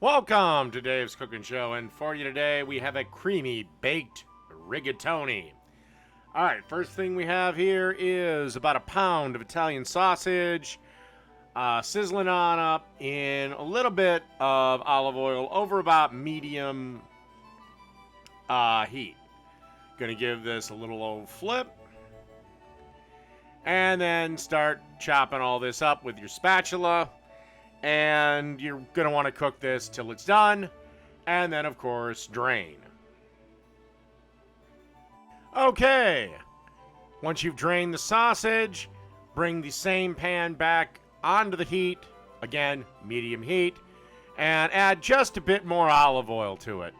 Welcome to Dave's Cooking Show, and for you today we have a creamy baked rigatoni. Alright, first thing we have here is about a pound of Italian sausage, sizzling on up in a little bit of olive oil over about medium heat. Gonna give this a little old flip, and then start chopping all this up with your spatula. And you're going to want to cook this till it's done, and then, of course, drain. Okay, once you've drained the sausage, bring the same pan back onto the heat, again, medium heat, and add just a bit more olive oil to it.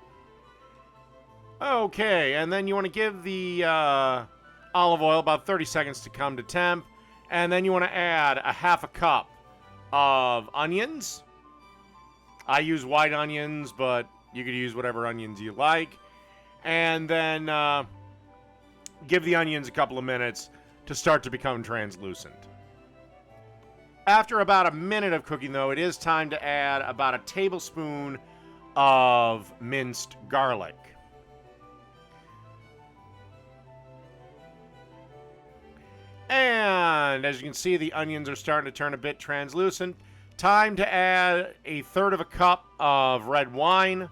Okay, and then you want to give the olive oil about 30 seconds to come to temp, and then you want to add a half a cup of onions. I use white onions, but you could use whatever onions you like. And then give the onions a couple of minutes to start to become translucent. After about a minute of cooking, though, it is time to add about a tablespoon of minced garlic. And as you can see, the onions are starting to turn a bit translucent. Time to add a third of a cup of red wine.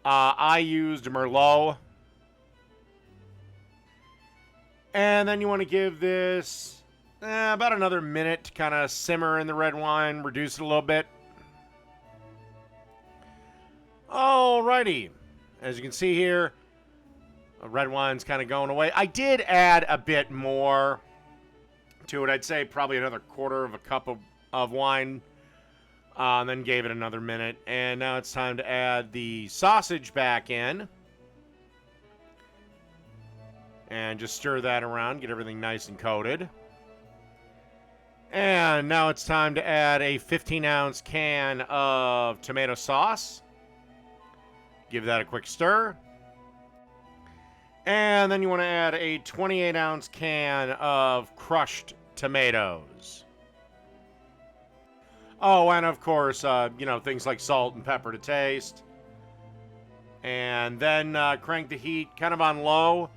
I used Merlot. And then you want to give this about another minute to kind of simmer in the red wine, reduce it a little bit. Alrighty. As you can see here, the red wine's kind of going away. I did add a bit more to it. I'd say probably another quarter of a cup of wine, and then gave it another minute. And now it's time to add the sausage back in, and just stir that around, get everything nice and coated. And now it's time to add a 15-ounce can of tomato sauce. Give that a quick stir. And then you want to add a 28-ounce can of crushed tomatoes. Oh, and of course, things like salt and pepper to taste. And then crank the heat kind of on low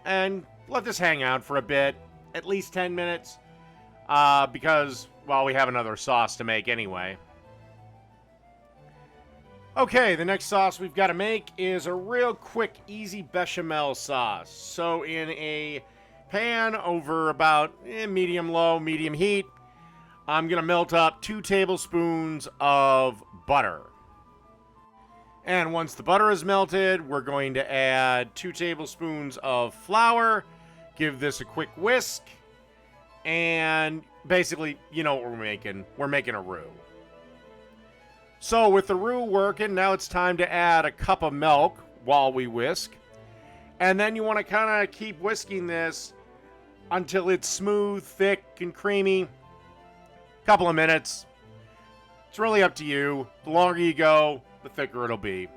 and let this hang out for a bit, at least 10 minutes, because, well, we have another sauce to make anyway. Okay, the next sauce we've got to make is a real quick, easy bechamel sauce. So in a pan over about medium-low, medium heat, I'm going to melt up 2 tablespoons of butter. And once the butter is melted, we're going to add 2 tablespoons of flour, give this a quick whisk, and basically, you know what we're making. We're making a roux. So with the roux working, now it's time to add a cup of milk while we whisk. And then you want to kind of keep whisking this until it's smooth, thick, and creamy. Couple of minutes. It's really up to you. The longer you go, the thicker it'll be.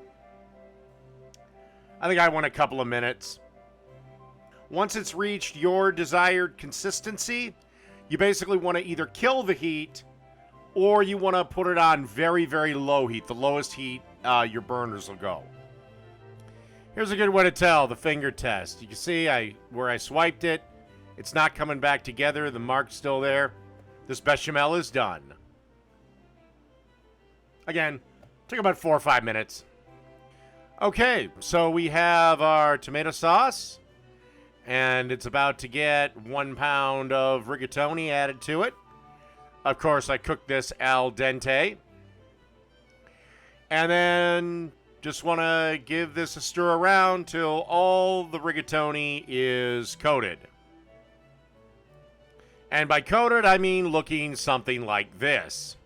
I think I want a couple of minutes. Once it's reached your desired consistency, you basically want to either kill the heat, or you want to put it on very, very low heat, the lowest heat your burners will go. Here's a good way to tell, the finger test. You can see where I swiped it, it's not coming back together, the mark's still there. This bechamel is done. Again, took about 4 or 5 minutes. Okay, so we have our tomato sauce, and it's about to get 1 pound of rigatoni added to it. Of course, I cooked this al dente. And then just want to give this a stir around till all the rigatoni is coated. And by coated, I mean looking something like this.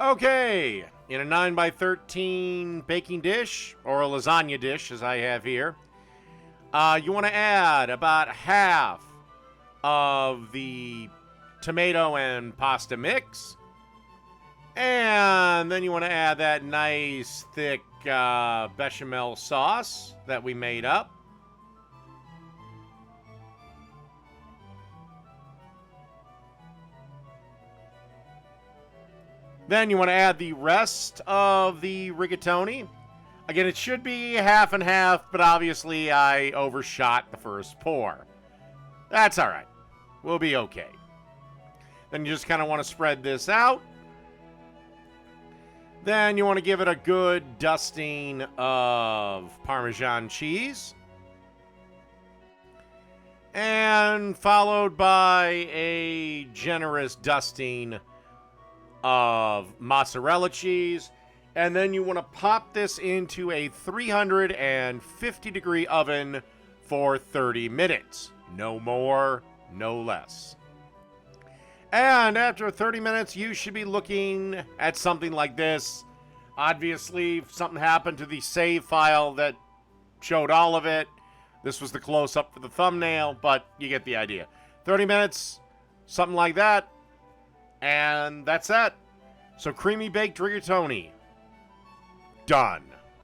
Okay, in a 9x13 baking dish, or a lasagna dish as I have here, you want to add about half of the tomato and pasta mix. And then you want to add that nice thick bechamel sauce that we made up. Then you want to add the rest of the rigatoni. Again, it should be half and half, but obviously I overshot the first pour. That's all right. We'll be okay. Then you just kind of want to spread this out. Then you want to give it a good dusting of Parmesan cheese. And followed by a generous dusting of mozzarella cheese. And then you want to pop this into a 350-degree oven for 30 minutes. No more, no less. And after 30 minutes, you should be looking at something like this. Obviously, if something happened to the save file that showed all of it, this was the close-up for the thumbnail, but you get the idea. 30 minutes, something like that, and that's it. So, Creamy Baked Rigatoni. Done.